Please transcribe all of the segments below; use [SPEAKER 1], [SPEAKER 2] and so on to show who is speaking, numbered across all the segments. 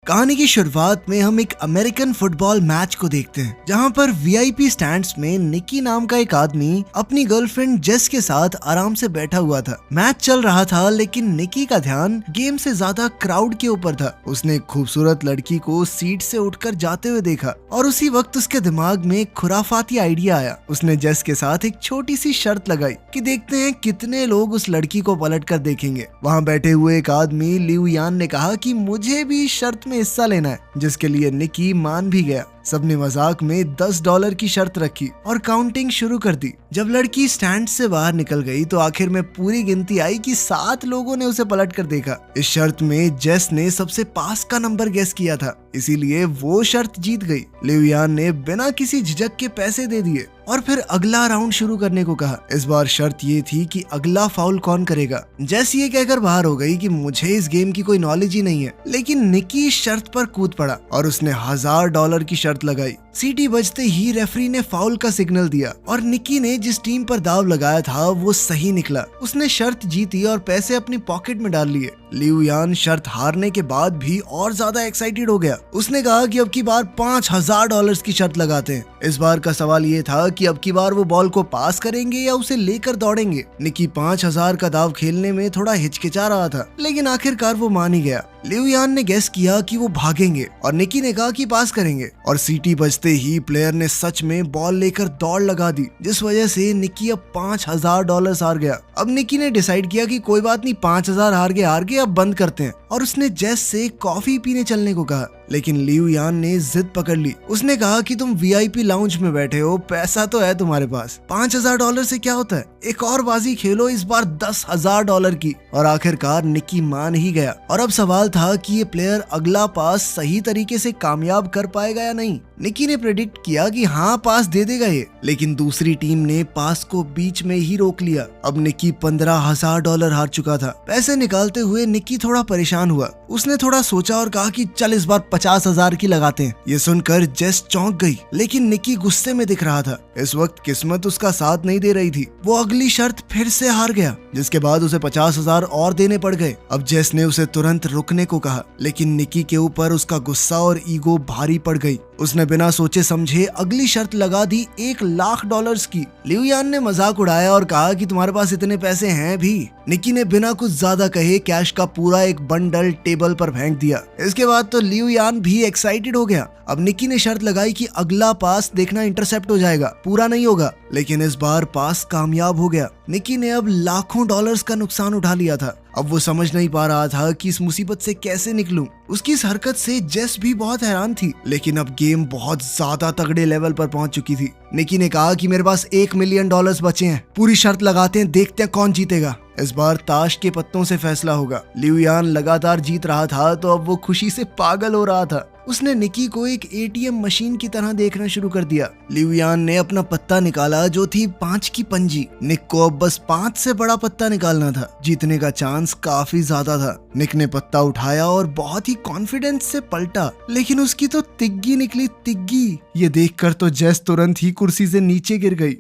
[SPEAKER 1] कहानी की शुरुआत में हम एक अमेरिकन फुटबॉल मैच को देखते हैं, जहां पर वीआईपी स्टैंड्स में निकी नाम का एक आदमी अपनी गर्लफ्रेंड जेस के साथ आराम से बैठा हुआ था। मैच चल रहा था, लेकिन निकी का ध्यान गेम से ज्यादा क्राउड के ऊपर था। उसने एक खूबसूरत लड़की को सीट से उठकर जाते हुए देखा और उसी वक्त उसके दिमाग में एक खुराफाती आइडिया आया। उसने जेस के साथ एक छोटी सी शर्त लगाई कि देखते हैं कितने लोग उस लड़की को पलट कर देखेंगे। वहाँ बैठे हुए एक आदमी लिऊ यान ने कहा कि मुझे भी शर्त में हिस्सा लेना है, जिसके लिए निकी मान भी गया। सबने मजाक में $10 की शर्त रखी और काउंटिंग शुरू कर दी। जब लड़की स्टैंड से बाहर निकल गई तो आखिर में पूरी गिनती आई कि 7 लोगों ने उसे पलट कर देखा। इस शर्त में जेस ने सबसे पास का नंबर गेस किया था, इसीलिए वो शर्त जीत गई। लिऊ यान ने बिना किसी झिझक के पैसे दे दिए और फिर अगला राउंड शुरू करने को कहा। इस बार शर्त ये थी कि अगला फाउल कौन करेगा। जेस ये कहकर बाहर हो गई कि मुझे इस गेम की कोई नॉलेज ही नहीं है, लेकिन निकी शर्त पर कूद पड़ा और उसने $1000 की शर्त लगाई। सीटी बजते ही रेफरी ने फाउल का सिग्नल दिया और निकी ने जिस टीम पर दाव लगाया था वो सही निकला। उसने शर्त जीती और पैसे अपनी पॉकेट में डाल लिए। लिऊ यान शर्त हारने के बाद भी और ज्यादा एक्साइटेड हो गया। उसने कहा कि अब की बार $5000 की शर्त लगाते हैं। इस बार का सवाल ये था कि अब की बार वो बॉल को पास करेंगे या उसे लेकर दौड़ेंगे। निकी 5000 का दाव खेलने में थोड़ा हिचकिचा रहा था, लेकिन आखिरकार वो मान ही गया। लिऊ यान ने गेस किया कि वो भागेंगे और निकी ने कहा कि पास करेंगे, और सीटी बजते ही प्लेयर ने सच में बॉल लेकर दौड़ लगा दी, जिस वजह से निकी अब $5000 हार गया। अब निकी ने डिसाइड किया कि कोई बात नहीं, 5000 हार गए, अब बंद करते हैं, और उसने जेस से कॉफी पीने चलने को कहा। लेकिन लिऊ यान ने जिद पकड़ ली। उसने कहा कि तुम वीआईपी लाउंज में बैठे हो, पैसा तो है तुम्हारे पास, $5000 से क्या होता है, एक और बाजी खेलो, इस बार $10,000 की। और आखिरकार निकी मान ही गया। और अब सवाल था कि ये प्लेयर अगला पास सही तरीके से कामयाब कर पाएगा या नहीं। निकी ने प्रेडिक्ट किया कि हाँ, पास दे देगा ये, लेकिन दूसरी टीम ने पास को बीच में ही रोक लिया। अब निकी $15,000 हार चुका था। पैसे निकालते हुए निकी थोड़ा परेशान हुआ। उसने थोड़ा सोचा और कहा कि चल इस बार 50,000 की लगाते हैं। ये सुनकर जेस चौंक गई, लेकिन निकी गुस्से में दिख रहा था। इस वक्त किस्मत उसका साथ नहीं दे रही थी। वो अगली शर्त फिर से हार गया, जिसके बाद उसे 50,000 और देने पड़ गए। अब जेस ने उसे तुरंत रुकने को कहा, लेकिन निकी के ऊपर उसका गुस्सा और ईगो भारी पड़ गई। उसने बिना सोचे समझे अगली शर्त लगा दी $1,00,000 की। लिऊ यान ने मजाक उड़ाया और कहा कि तुम्हारे पास इतने पैसे हैं भी। निकी ने बिना कुछ ज्यादा कहे कैश का पूरा एक बंडल टेबल पर फेंक दिया। इसके बाद तो लिऊ यान भी एक्साइटेड हो गया। अब निकी ने शर्त लगाई कि अगला पास देखना इंटरसेप्ट हो जाएगा, पूरा नहीं होगा, लेकिन इस बार पास कामयाब हो गया। निकी ने अब लाखों डॉलर्स का नुकसान उठा लिया था। अब वो समझ नहीं पा रहा था कि इस मुसीबत से कैसे निकलूं। उसकी इस हरकत से जेस भी बहुत हैरान थी, लेकिन अब गेम बहुत ज्यादा तगड़े लेवल पर पहुंच चुकी थी। निकी ने कहा कि मेरे पास $1 मिलियन बचे हैं, पूरी शर्त लगाते हैं, देखते हैं कौन जीतेगा। इस बार ताश के पत्तों से फैसला होगा। लिऊ यान लगातार जीत रहा था, तो अब वो खुशी से पागल हो रहा था। उसने निकी को एक एटीएम मशीन की तरह देखना शुरू कर दिया। लिऊ यान ने अपना पत्ता निकाला, जो थी 5 की पंजी। निक को अब बस 5 से बड़ा पत्ता निकालना था। जीतने का चांस काफी ज्यादा था। निक ने पत्ता उठाया और बहुत ही कॉन्फिडेंस से पलटा, लेकिन उसकी तो तिग्गी निकली, तिग्गी। ये देखकर तो जेस तुरंत ही कुर्सी से नीचे गिर गई।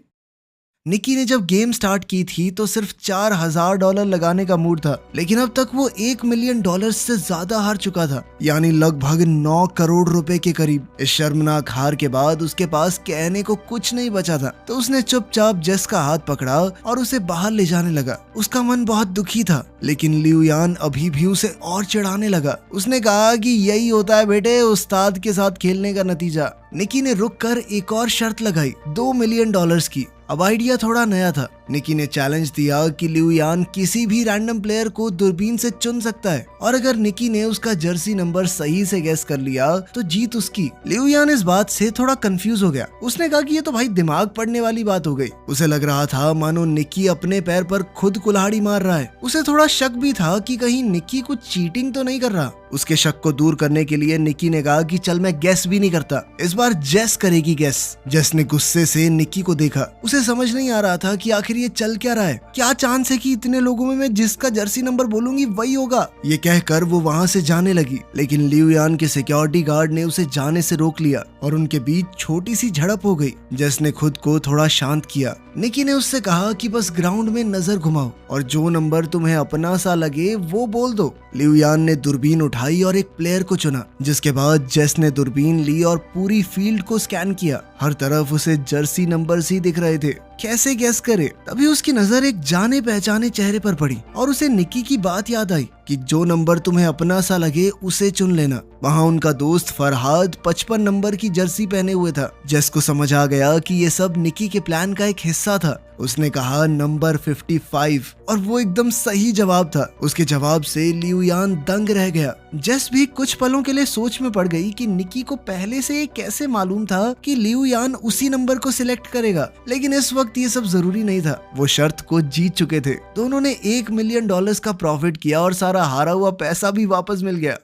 [SPEAKER 1] निकी ने जब गेम स्टार्ट की थी तो सिर्फ $4000 लगाने का मूड था, लेकिन अब तक वो $1 मिलियन से ज्यादा हार चुका था, यानी लगभग 9 करोड़ रुपए के करीब। इस शर्मनाक हार के बाद उसके पास कहने को कुछ नहीं बचा था, तो उसने चुपचाप जेस का हाथ पकड़ा और उसे बाहर ले जाने लगा। उसका मन बहुत दुखी था, लेकिन लिऊ यान अभी भी उसे और चिढ़ाने लगा। उसने कहा कि यही होता है बेटे, उस्ताद के साथ खेलने का नतीजा। निकी ने रुककर एक और शर्त लगाई, $2 मिलियन की। अब आइडिया थोड़ा नया था। निकी ने चैलेंज दिया कि लिऊ यान किसी भी रैंडम प्लेयर को दूरबीन से चुन सकता है, और अगर निकी ने उसका जर्सी नंबर सही से गेस कर लिया तो जीत उसकी। लिऊ यान इस बात से थोड़ा कंफ्यूज हो गया। उसने कहा कि ये तो भाई दिमाग पढ़ने वाली बात हो गई। उसे लग रहा था मानो निकी अपने पैर पर खुद कुल्हाड़ी मार रहा है। उसे थोड़ा शक भी था कि कहीं निकी कुछ चीटिंग तो नहीं कर रहा। उसके शक को दूर करने के लिए निकी ने कहा कि चल मैं गेस भी नहीं करता, इस बार जेस करेगी गेस। जेस ने गुस्से से निकी को देखा। उसे समझ नहीं आ रहा था कि आखिर ये चल क्या रहा है। क्या चांस है कि इतने लोगों में मैं जिसका जर्सी नंबर बोलूंगी वही होगा। ये कहकर वो वहाँ से जाने लगी, लेकिन लिऊ यान के सिक्योरिटी गार्ड ने उसे जाने से रोक लिया और उनके बीच छोटी सी झड़प हो गई। जेस ने खुद को थोड़ा शांत किया। निकी ने उससे कहा कि बस ग्राउंड में नजर घुमाओ और जो नंबर तुम्हें अपना सा लगे वो बोल दो। लिऊ यान ने दूरबीन उठाई और एक प्लेयर को चुना, जिसके बाद जेस ने दूरबीन ली और पूरी फील्ड को स्कैन किया। हर तरफ उसे जर्सी नंबर ही दिख रहे थे। कैसे गैस करे? तभी उसकी नजर एक जाने पहचाने चेहरे पर पड़ी और उसे निकी की बात याद आई कि जो नंबर तुम्हें अपना सा लगे उसे चुन लेना। वहाँ उनका दोस्त फरहाद 55 नंबर की जर्सी पहने हुए था। जेस को समझ आ गया कि ये सब निकी के प्लान का एक हिस्सा था। उसने कहा नंबर 55 और वो एकदम सही जवाब था। उसके जवाब से लिऊ यान दंग रह गया। जेस भी कुछ पलों के लिए सोच में पड़ गई कि निकी को पहले से कैसे मालूम था कि लिऊ यान उसी नंबर को सिलेक्ट करेगा, लेकिन इस वक्त ये सब जरूरी नहीं था। वो शर्त को जीत चुके थे। दोनों ने $1 मिलियन का प्रॉफिट किया और सारा हारा हुआ पैसा भी वापस मिल गया।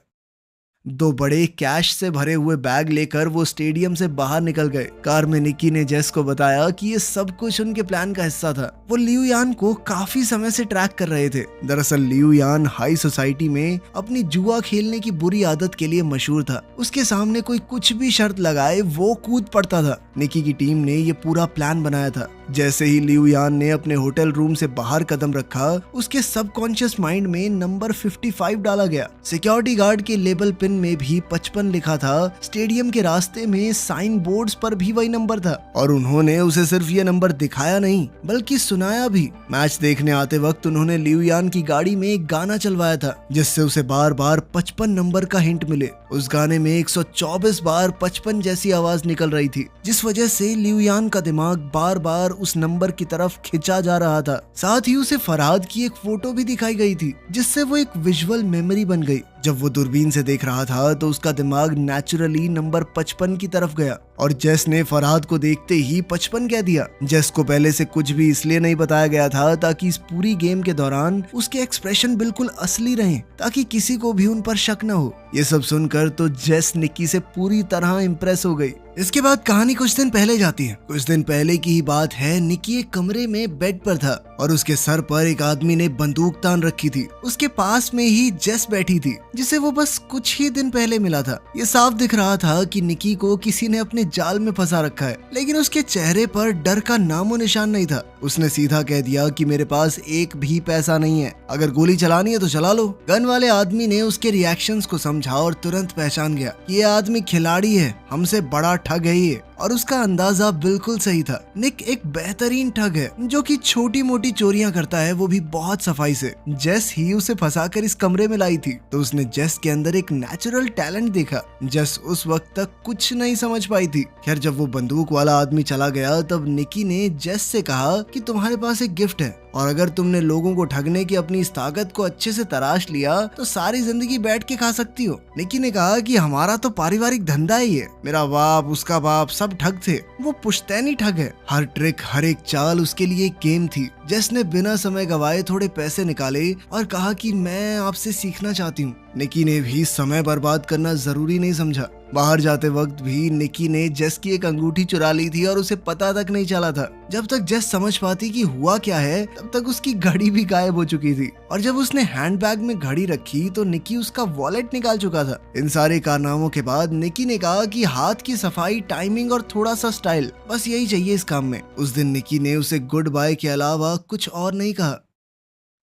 [SPEAKER 1] 2 बड़े कैश से भरे हुए बैग लेकर वो स्टेडियम से बाहर निकल गए। कार में निकी ने जेस को बताया कि ये सब कुछ उनके प्लान का हिस्सा था। वो लिऊ यान को काफी समय से ट्रैक कर रहे थे। दरअसल लिऊ यान हाई सोसाइटी में अपनी जुआ खेलने की बुरी आदत के लिए मशहूर था। उसके सामने कोई कुछ भी शर्त लगाए वो कूद पड़ता था। निकी की टीम ने ये पूरा प्लान बनाया था। जैसे ही लिऊ यान ने अपने होटल रूम से बाहर कदम रखा, उसके सबकॉन्शियस माइंड में नंबर 55 डाला गया। सिक्योरिटी गार्ड के लेबल पिन में भी 55 लिखा था। स्टेडियम के रास्ते में साइन बोर्ड्स पर भी वही नंबर था और उन्होंने उसे सिर्फ ये नंबर दिखाया नहीं बल्कि सुनाया भी। मैच देखने आते वक्त उन्होंने लिऊ यान की गाड़ी में एक गाना चलवाया था, जिससे उसे बार बार 55 नंबर का हिंट मिले। उस गाने में 124 बार 55 जैसी आवाज निकल रही थी, जिस वजह से लिऊ यान का दिमाग बार बार उस नंबर की तरफ खिंचा जा रहा था। साथ ही उसे फरहाद की एक फोटो भी दिखाई गई थी, जिससे वो एक विजुअल मेमोरी बन गई। जब वो दूरबीन से देख रहा था तो उसका दिमाग नेचुरली नंबर 55 की तरफ गया और जेस ने फरहाद को देखते ही 55 कह दिया। जेस को पहले से कुछ भी इसलिए नहीं बताया गया था ताकि इस पूरी गेम के दौरान उसके एक्सप्रेशन बिल्कुल असली रहें, ताकि किसी को भी उन पर शक न हो। ये सब सुनकर तो जेस निकी से पूरी तरह इम्प्रेस हो गई। इसके बाद कहानी कुछ दिन पहले जाती है। कुछ दिन पहले की ही बात है। निकी एक कमरे में बेड पर था और उसके सर पर एक आदमी ने बंदूक तान रखी थी। उसके पास में ही जेस बैठी थी, जिसे वो बस कुछ ही दिन पहले मिला था। ये साफ दिख रहा था कि निकी को किसी ने अपने जाल में फंसा रखा है, लेकिन उसके चेहरे पर डर का नामो निशान नहीं था। उसने सीधा कह दिया कि मेरे पास एक भी पैसा नहीं है, अगर गोली चलानी है तो चला लो। गन वाले आदमी ने उसके रिएक्शंस को समझा और तुरंत पहचान गया कि ये आदमी खिलाड़ी है, हमसे बड़ा ठग है ये। और उसका अंदाजा बिल्कुल सही था। निक एक बेहतरीन ठग है जो कि छोटी मोटी चोरियां करता है, वो भी बहुत सफाई से। जेस ही उसे फंसाकर इस कमरे में लाई थी, तो उसने जेस के अंदर एक नेचुरल टैलेंट देखा। जेस उस वक्त तक कुछ नहीं समझ पाई थी। खैर, जब वो बंदूक वाला आदमी चला गया तब निकी ने जेस से कहा कि तुम्हारे पास एक गिफ्ट है और अगर तुमने लोगों को ठगने की अपनी इस ताकत को अच्छे से तराश लिया तो सारी जिंदगी बैठ के खा सकती हो। निकी ने कहा कि हमारा तो पारिवारिक धंधा ही है, मेरा बाप, उसका बाप सब ठग थे, वो पुश्तैनी ठग है। हर ट्रिक, हर एक चाल उसके लिए एक गेम थी। जेस ने बिना समय गवाए थोड़े पैसे निकाले और कहा कि मैं आपसे सीखना चाहती हूँ। निकी ने भी समय बर्बाद करना जरूरी नहीं समझा। बाहर जाते वक्त भी निकी ने जेस की एक अंगूठी चुरा ली थी और उसे पता तक नहीं चला था। जब तक जेस समझ पाती कि हुआ क्या है तब तक उसकी घड़ी भी गायब हो चुकी थी और जब उसने हैंडबैग में घड़ी रखी तो निकी उसका वॉलेट निकाल चुका था। इन सारे कारनामों के बाद निकी ने कहा कि हाथ की सफाई, टाइमिंग और थोड़ा सा स्टाइल, बस यही चाहिए इस काम में। उस दिन निकी ने उसे गुड बाय के अलावा कुछ और नहीं कहा।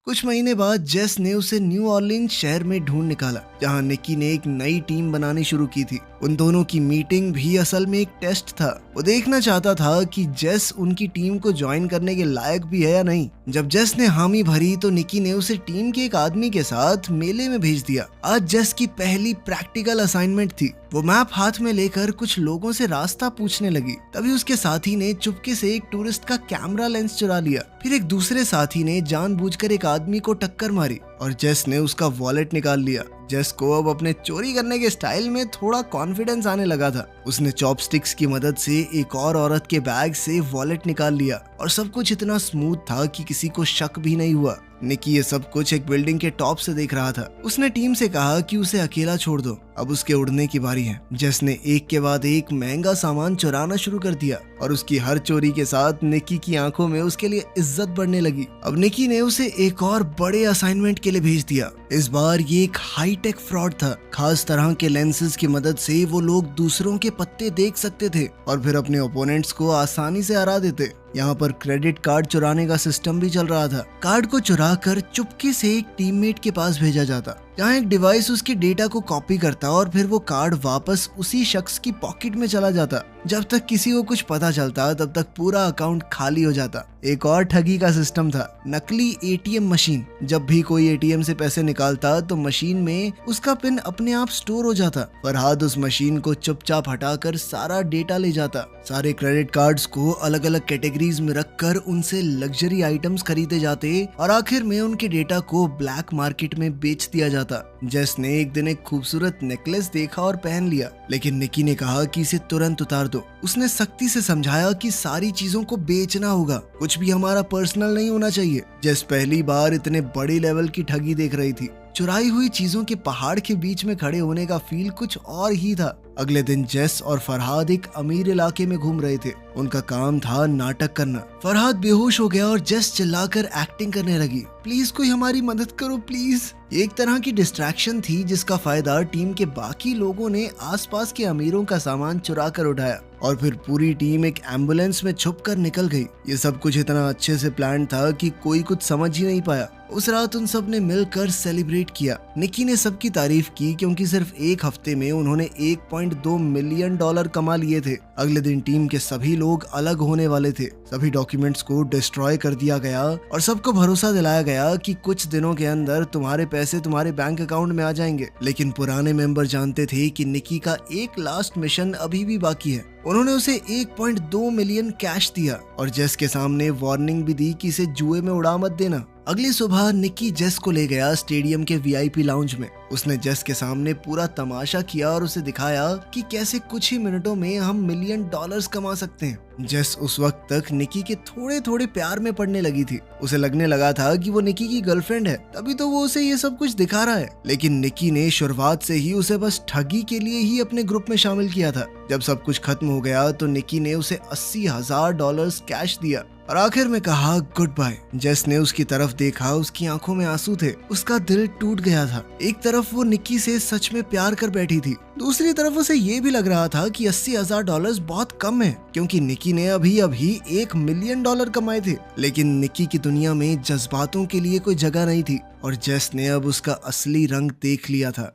[SPEAKER 1] कुछ महीने बाद जेस ने उसे न्यू ऑरलीन्स शहर में ढूंढ निकाला, जहां निकी ने एक नई टीम बनानी शुरू की थी। उन दोनों की मीटिंग भी असल में एक टेस्ट था। वो देखना चाहता था कि जेस उनकी टीम को ज्वाइन करने के लायक भी है या नहीं। जब जेस ने हामी भरी तो निकी ने उसे टीम के एक आदमी के साथ मेले में भेज दिया। आज जेस की पहली प्रैक्टिकल असाइनमेंट थी। वो मैप हाथ में लेकर कुछ लोगों से रास्ता पूछने लगी। तभी उसके साथी ने चुपके से एक टूरिस्ट का कैमरा लेंस चुरा लिया। फिर एक दूसरे साथी ने जानबूझकर एक आदमी को टक्कर मारी और जेस ने उसका वॉलेट निकाल लिया। जेस को अब अपने चोरी करने के स्टाइल में थोड़ा कॉन्फिडेंस आने लगा था। उसने चॉपस्टिक्स की मदद से एक और औरत के बैग से वॉलेट निकाल लिया और सब कुछ इतना स्मूथ था कि किसी को शक भी नहीं हुआ। निकी ये सब कुछ एक बिल्डिंग के टॉप से देख रहा था। उसने टीम से कहा कि उसे अकेला छोड़ दो, अब उसके उड़ने की बारी है। जेस ने एक के बाद एक महंगा सामान चुराना शुरू कर दिया और उसकी हर चोरी के साथ निकी की आंखों में उसके लिए इज्जत बढ़ने लगी। अब निकी ने उसे एक और बड़े असाइनमेंट के लिए भेज दिया। इस बार ये एक हाईटेक फ्रॉड था। खास तरह के लेंसेज की मदद से वो लोग दूसरों के पत्ते देख सकते थे और फिर अपने ओपोनेंट्स को आसानी से हरा देते। यहाँ पर क्रेडिट कार्ड चुराने का सिस्टम भी चल रहा था। कार्ड को चुरा कर चुपके से एक टीममेट के पास भेजा जाता, जहाँ एक डिवाइस उसके डेटा को कॉपी करता और फिर वो कार्ड वापस उसी शख्स की पॉकेट में चला जाता। जब तक किसी को कुछ पता चलता तब तक पूरा अकाउंट खाली हो जाता। एक और ठगी का सिस्टम था, नकली एटीएम मशीन। जब भी कोई एटीएम से पैसे निकालता तो मशीन में उसका पिन अपने आप स्टोर हो जाता। फरहाद उस मशीन को चुपचाप हटाकर सारा डेटा ले जाता। सारे क्रेडिट कार्ड्स को अलग अलग कैटेगरीज में रखकर उनसे लग्जरी आइटम्स खरीदे जाते और आखिर में उनके डेटा को ब्लैक मार्केट में बेच दिया जाता। जेस ने एक दिन एक खूबसूरत नेकलेस देखा और पहन लिया, लेकिन निकी ने कहा कि इसे तुरंत उतार दो। उसने सख्ती से समझाया कि सारी चीजों को बेचना होगा, कुछ भी हमारा पर्सनल नहीं होना चाहिए। जेस पहली बार इतने बड़े लेवल की ठगी देख रही थी। चुराई हुई चीजों के पहाड़ के बीच में खड़े होने का फील कुछ और ही था। अगले दिन जेस और फरहाद एक अमीर इलाके में घूम रहे थे। उनका काम था नाटक करना। फरहाद बेहोश हो गया और जेस चिल्लाकर एक्टिंग करने लगी, प्लीज कोई हमारी मदद करो प्लीज। एक तरह की डिस्ट्रैक्शन थी जिसका फायदा टीम के बाकी लोगों ने आसपास के अमीरों का सामान चुरा कर उठाया और फिर पूरी टीम एक एम्बुलेंस में छुपकर निकल गई। ये सब कुछ इतना अच्छे से प्लान था कि कोई कुछ समझ ही नहीं पाया। उस रात उन सब ने मिलकर सेलिब्रेट किया। निकी ने सबकी तारीफ की क्योंकि सिर्फ एक हफ्ते में उन्होंने 1.2 मिलियन डॉलर कमा लिए थे। अगले दिन टीम के सभी लोग अलग होने वाले थे। सभी डॉक्यूमेंट्स को डिस्ट्रॉय कर दिया गया और सबको भरोसा दिलाया गया कि कुछ दिनों के अंदर तुम्हारे पैसे तुम्हारे बैंक अकाउंट में आ जाएंगे। लेकिन पुराने मेंबर जानते थे कि निकी का एक लास्ट मिशन अभी भी बाकी है। उन्होंने उसे 1.2 मिलियन कैश दिया और जेस के सामने वार्निंग भी दी कि इसे जुए में उड़ा मत देना। अगली सुबह निकी जेस को ले गया स्टेडियम के वीआईपी लाउंज में। उसने जेस के सामने पूरा तमाशा किया और उसे दिखाया कि कैसे कुछ ही मिनटों में हम $1 मिलियन कमा सकते हैं। जेस उस वक्त तक निकी के थोड़े थोड़े प्यार में पड़ने लगी थी। उसे लगने लगा था कि वो निकी की गर्लफ्रेंड है, तभी तो वो उसे ये सब कुछ दिखा रहा है। लेकिन निकी ने शुरुआत से ही उसे बस ठगी के लिए ही अपने ग्रुप में शामिल किया था। जब सब कुछ खत्म हो गया तो निकी ने उसे $80,000 कैश दिया और आखिर में कहा गुड बाय। जेस ने उसकी तरफ देखा, उसकी आंखों में आंसू थे, उसका दिल टूट गया था। एक तरफ वो निकी से सच में प्यार कर बैठी थी, दूसरी तरफ उसे ये भी लग रहा था कि $80,000 बहुत कम है क्योंकि निकी ने अभी $1 मिलियन कमाए थे। लेकिन निकी की दुनिया में जज्बातों के लिए कोई जगह नहीं थी और जेस ने अब उसका असली रंग देख लिया था।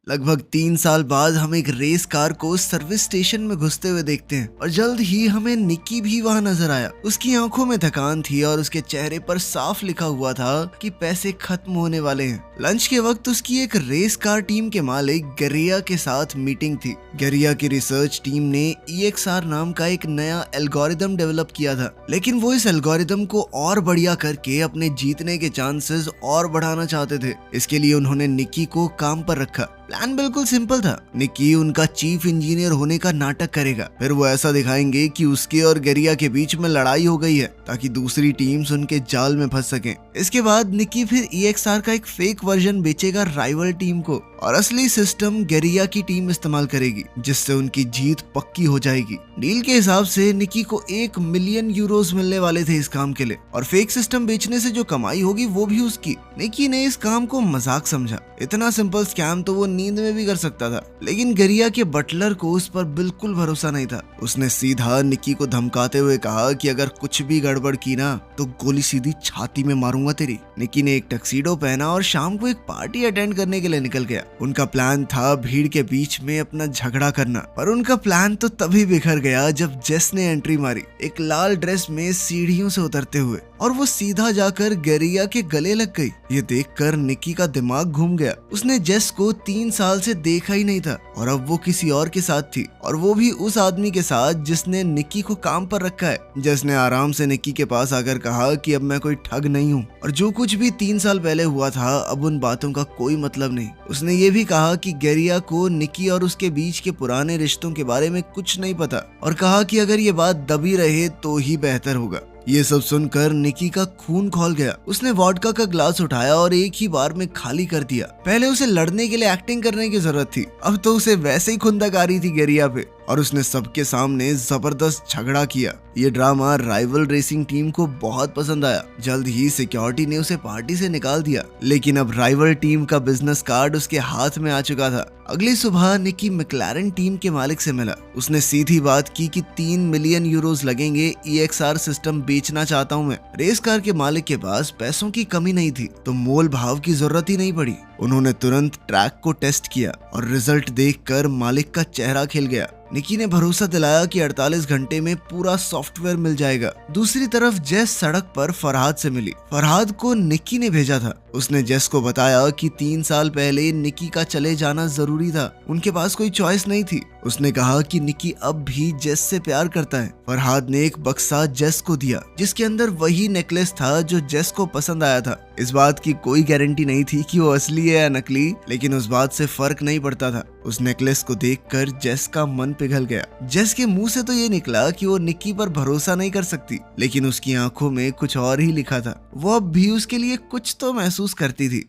[SPEAKER 1] लगभग 3 साल बाद हम एक रेस कार को सर्विस स्टेशन में घुसते हुए देखते हैं और जल्द ही हमें निकी भी वहां नजर आया। उसकी आंखों में थकान थी और उसके चेहरे पर साफ लिखा हुआ था कि पैसे खत्म होने वाले हैं। लंच के वक्त उसकी एक रेस कार टीम के मालिक गरिया के साथ मीटिंग थी। गरिया की रिसर्च टीम ने EXR नाम का एक नया एल्गोरिदम डेवलप किया था, लेकिन वो इस एल्गोरिदम को और बढ़िया करके अपने जीतने के चांसेस और बढ़ाना चाहते थे। इसके लिए उन्होंने निकी को काम पर रखा। प्लान बिल्कुल सिंपल था। निकी उनका चीफ इंजीनियर होने का नाटक करेगा, फिर वो ऐसा दिखाएंगे कि उसके और गरिया के बीच में लड़ाई हो गई है ताकि दूसरी टीम्स उनके जाल में फंस सकें। इसके बाद निकी फिर EXR का एक फेक वर्जन बेचेगा राइवल टीम को और असली सिस्टम गरिया की टीम इस्तेमाल करेगी, जिससे उनकी जीत पक्की हो जाएगी। डील के हिसाब से निकी को €1 मिलियन मिलने वाले थे इस काम के लिए और फेक सिस्टम बेचने से जो कमाई होगी वो भी उसकी। निकी ने इस काम को मजाक समझा। इतना सिंपल स्कैम तो वो नींद में भी कर सकता था, लेकिन गरिया के बटलर को उस पर बिल्कुल भरोसा नहीं था। उसने सीधा निकी को धमकाते हुए कहा कि अगर कुछ भी गड़बड़ की ना तो गोली सीधी छाती में मारूंगा तेरी। निकी ने एक टक्सीडो पहना और शाम को एक पार्टी अटेंड करने के लिए निकल गया। उनका प्लान था भीड़ के बीच में अपना झगड़ा करना, पर उनका प्लान तो तभी बिखर गया जब जेस ने एंट्री मारी, एक लाल ड्रेस में सीढ़ियों से उतरते हुए, और वो सीधा जाकर गरिया के गले लग गई। ये देखकर निकी का दिमाग घूम गया। उसने जेस को 3 साल से देखा ही नहीं था और अब वो किसी और के साथ थी, और वो भी उस आदमी के साथ जिसने निकी को काम पर रखा है। जेस ने आराम से निकी के पास आकर कहा कि अब मैं कोई ठग नहीं हूँ और जो कुछ भी 3 साल पहले हुआ था अब उन बातों का कोई मतलब नहीं। उसने ये भी कहा कि गरिया को निकी और उसके बीच के पुराने रिश्तों के बारे में कुछ नहीं पता और कहा कि अगर ये बात दबी रहे तो ही बेहतर होगा। ये सब सुनकर निकी का खून खौल गया। उसने वोडका का ग्लास उठाया और एक ही बार में खाली कर दिया। पहले उसे लड़ने के लिए एक्टिंग करने की जरूरत थी, अब तो उसे वैसे ही खुंदक आ रही थी गरिया पे। और उसने सबके सामने जबरदस्त झगड़ा किया। ये ड्रामा राइवल रेसिंग टीम को बहुत पसंद आया। जल्द ही सिक्योरिटी ने उसे पार्टी से निकाल दिया, लेकिन अब राइवल टीम का बिजनेस कार्ड उसके हाथ में आ चुका था। अगली सुबह निकी मैक्लारेन टीम के मालिक से मिला। उसने सीधी बात की कि 3 मिलियन यूरोज लगेंगे, EXR सिस्टम बेचना चाहता हूँ मैं। रेस कार के मालिक के पास पैसों की कमी नहीं थी, तो मोल भाव की जरूरत ही नहीं पड़ी। उन्होंने तुरंत ट्रैक को टेस्ट किया और रिजल्ट देखकर मालिक का चेहरा खिल गया। निकी ने भरोसा दिलाया कि 48 घंटे में पूरा सॉफ्टवेयर मिल जाएगा। दूसरी तरफ जेस सड़क पर फरहाद से मिली। फरहाद को निकी ने भेजा था। उसने जेस को बताया कि 3 साल पहले निकी का चले जाना जरूरी था, उनके पास कोई चॉइस नहीं थी। उसने कहा कि निकी अब भी जेस से प्यार करता है। फरहाद ने एक बक्सा जेस को दिया, जिसके अंदर वही नेकलेस था जो जेस को पसंद आया था। इस बात की कोई गारंटी नहीं थी कि वो असली है या नकली, लेकिन उस बात से फर्क नहीं पड़ता था। उस नेकलेस को देखकर जेस का मन पिघल गया। जेस के मुंह से तो ये निकला कि वो निकी पर भरोसा नहीं कर सकती, लेकिन उसकी आंखों में कुछ और ही लिखा था। वो अब भी उसके लिए कुछ तो महसूस करती थी।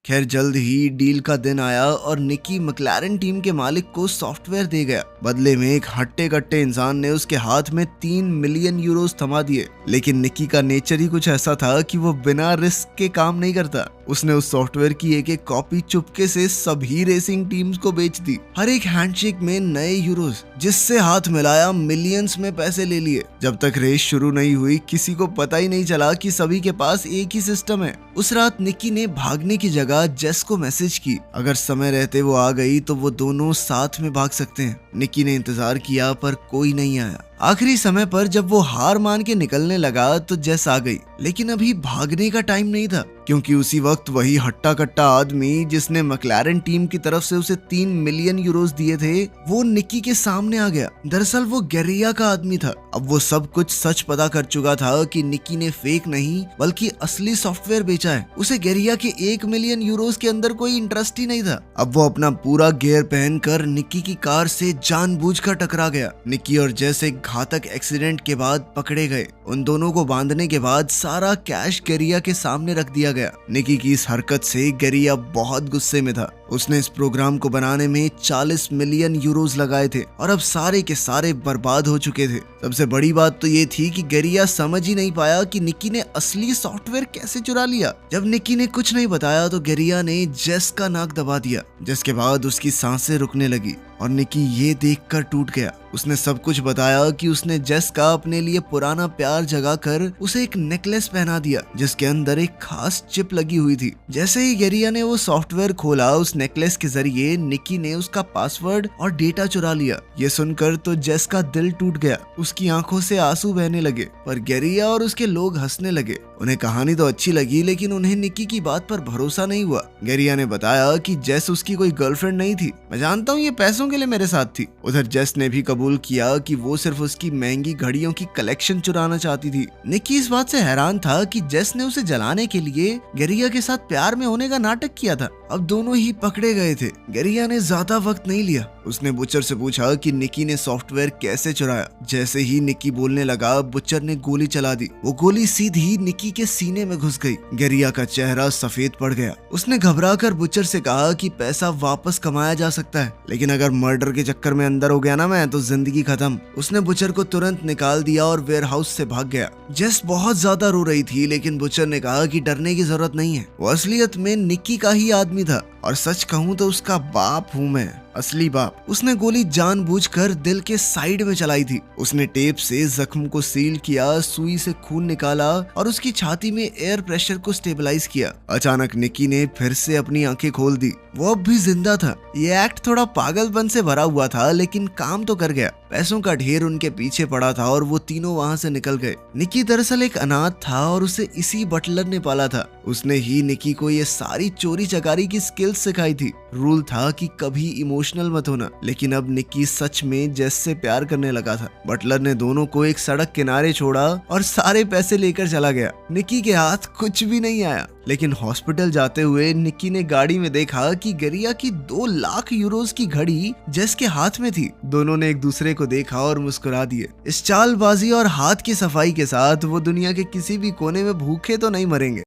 [SPEAKER 1] खैर, जल्द ही डील का दिन आया और निकी मैक्लारेन टीम के मालिक को सॉफ्टवेयर दे गया। बदले में एक हट्टे कट्टे इंसान ने उसके हाथ में 3 मिलियन यूरोज थमा दिए। लेकिन निकी का नेचर ही कुछ ऐसा था कि वो बिना रिस्क के काम नहीं करता। उसने उस सॉफ्टवेयर की एक एक कॉपी चुपके से सभी रेसिंग टीम्स को बेच दी। हर एक हैंडशेक में नए यूरोज, जिससे हाथ मिलाया मिलियंस में पैसे ले लिए। जब तक रेस शुरू नहीं हुई, किसी को पता ही नहीं चला कि सभी के पास एक ही सिस्टम है। उस रात निकी ने भागने की जगह जेस को मैसेज की। अगर समय रहते वो आ गई तो वो दोनों साथ में भाग सकते हैं। निकी ने इंतजार किया पर कोई नहीं आया। आखिरी समय पर जब वो हार मान के निकलने लगा तो जेस आ गई, लेकिन अभी भागने का टाइम नहीं था, क्योंकि उसी वक्त वही हट्टा कट्टा आदमी जिसने मैक्लारेन टीम की तरफ से उसे 3 मिलियन यूरोज दिए थे, वो निकी के सामने आ गया। दरअसल वो गेरिया का आदमी था। अब वो सब कुछ सच पता कर चुका था कि निकी ने फेक नहीं बल्कि असली सॉफ्टवेयर बेचा है। उसे गेरिया के 1 मिलियन यूरोज के अंदर कोई इंटरेस्ट ही नहीं था। अब वो अपना पूरा गियर पहनकर निकी की कार से जानबूझकर टकरा गया। निकी और जेस एक घातक एक्सीडेंट के बाद पकड़े गए। उन दोनों को बांधने के बाद सारा कैश गेरिया के सामने रख दिया गया। निकी की इस हरकत से गेरिया बहुत गुस्से में था। उसने इस प्रोग्राम को बनाने में 40 मिलियन यूरोज लगाए थे और अब सारे के सारे बर्बाद हो चुके थे। सबसे बड़ी बात तो ये थी कि गेरिया समझ ही नहीं पाया कि निकी ने असली सॉफ्टवेयर कैसे चुरा लिया। जब निकी ने कुछ नहीं बताया तो गेरिया ने जेस का नाक दबा दिया, जिसके बाद उसकी सांसें रुकने लगी और निकी ये देखकर टूट गया। उसने सब कुछ बताया कि उसने जेस का अपने लिए पुराना प्यार जगाकर उसे एक नेकलेस पहना दिया, जिसके अंदर एक खास चिप लगी हुई थी। जैसे ही गेरिया ने वो सॉफ्टवेयर खोला, उस नेकलेस के जरिए निकी ने उसका पासवर्ड और डेटा चुरा लिया। ये सुनकर तो जेस का दिल टूट गया। उसकी आंखों से आंसू बहने लगे, पर गेरिया और उसके लोग हंसने लगे। उन्हें कहानी तो अच्छी लगी, लेकिन उन्हें निकी की बात पर भरोसा नहीं हुआ। गेरिया ने बताया कि जेस उसकी कोई गर्लफ्रेंड नहीं थी। मैं जानता हूँ ये पैसों के लिए मेरे साथ थी। उधर जेस ने भी कबूल किया कि वो सिर्फ उसकी महंगी घड़ियों की कलेक्शन चुराना चाहती थी। निकी इस बात से हैरान था कि जेस ने उसे जलाने के लिए गेरिया के साथ प्यार में होने का नाटक किया था। अब दोनों ही पकड़े गए थे। गेरिया ने ज्यादा वक्त नहीं लिया। उसने बुचर से पूछा कि निकी ने सॉफ्टवेयर कैसे चुराया। जैसे ही निकी बोलने लगा, बुचर ने गोली चला दी। वो गोली सीधी निकी के सीने में घुस गई। गेरिया का चेहरा सफेद पड़ गया। उसने घबराकर बुचर से कहा कि पैसा वापस कमाया जा सकता है, लेकिन अगर मर्डर के चक्कर में अंदर हो गया ना मैं, तो जिंदगी खत्म। उसने बुचर को तुरंत निकाल दिया और वेयरहाउस से भाग गया। जेस बहुत ज्यादा रो रही थी, लेकिन बुचर ने कहा कि डरने की जरूरत नहीं है। वो असलियत में निकी का ही आदमी था, और सच कहूँ तो उसका बाप हूँ मैं, असली बाप। उसने गोली जानबूझकर दिल के साइड में चलाई थी। उसने टेप से जख्म को सील किया, सुई से खून निकाला और उसकी छाती में एयर प्रेशर को स्टेबलाइज किया। अचानक निकी ने फिर से अपनी आंखें खोल दी। वो अब भी जिंदा था। ये एक्ट थोड़ा पागलपन से भरा हुआ था, लेकिन काम तो कर गया। पैसों का ढेर उनके पीछे पड़ा था और वो तीनों वहां से निकल गए। निकी दरअसल एक अनाथ था और उसे इसी बटलर ने पाला था। उसने ही निकी को ये सारी चोरी चकारी की स्किल्स सिखाई थी। रूल था कि कभी इमोशनल मत होना, लेकिन अब निकी सच में जेस से प्यार करने लगा था। बटलर ने दोनों को एक सड़क किनारे छोड़ा और सारे पैसे लेकर चला गया। निकी के हाथ कुछ भी नहीं आया, लेकिन हॉस्पिटल जाते हुए निकी ने गाड़ी में देखा कि गेरिया की 2 लाख यूरोज की घड़ी जेस के हाथ में थी। दोनों ने एक दूसरे को देखा और मुस्कुरा दिए। इस चालबाजी और हाथ की सफाई के साथ वो दुनिया के किसी भी कोने में भूखे तो नहीं मरेंगे।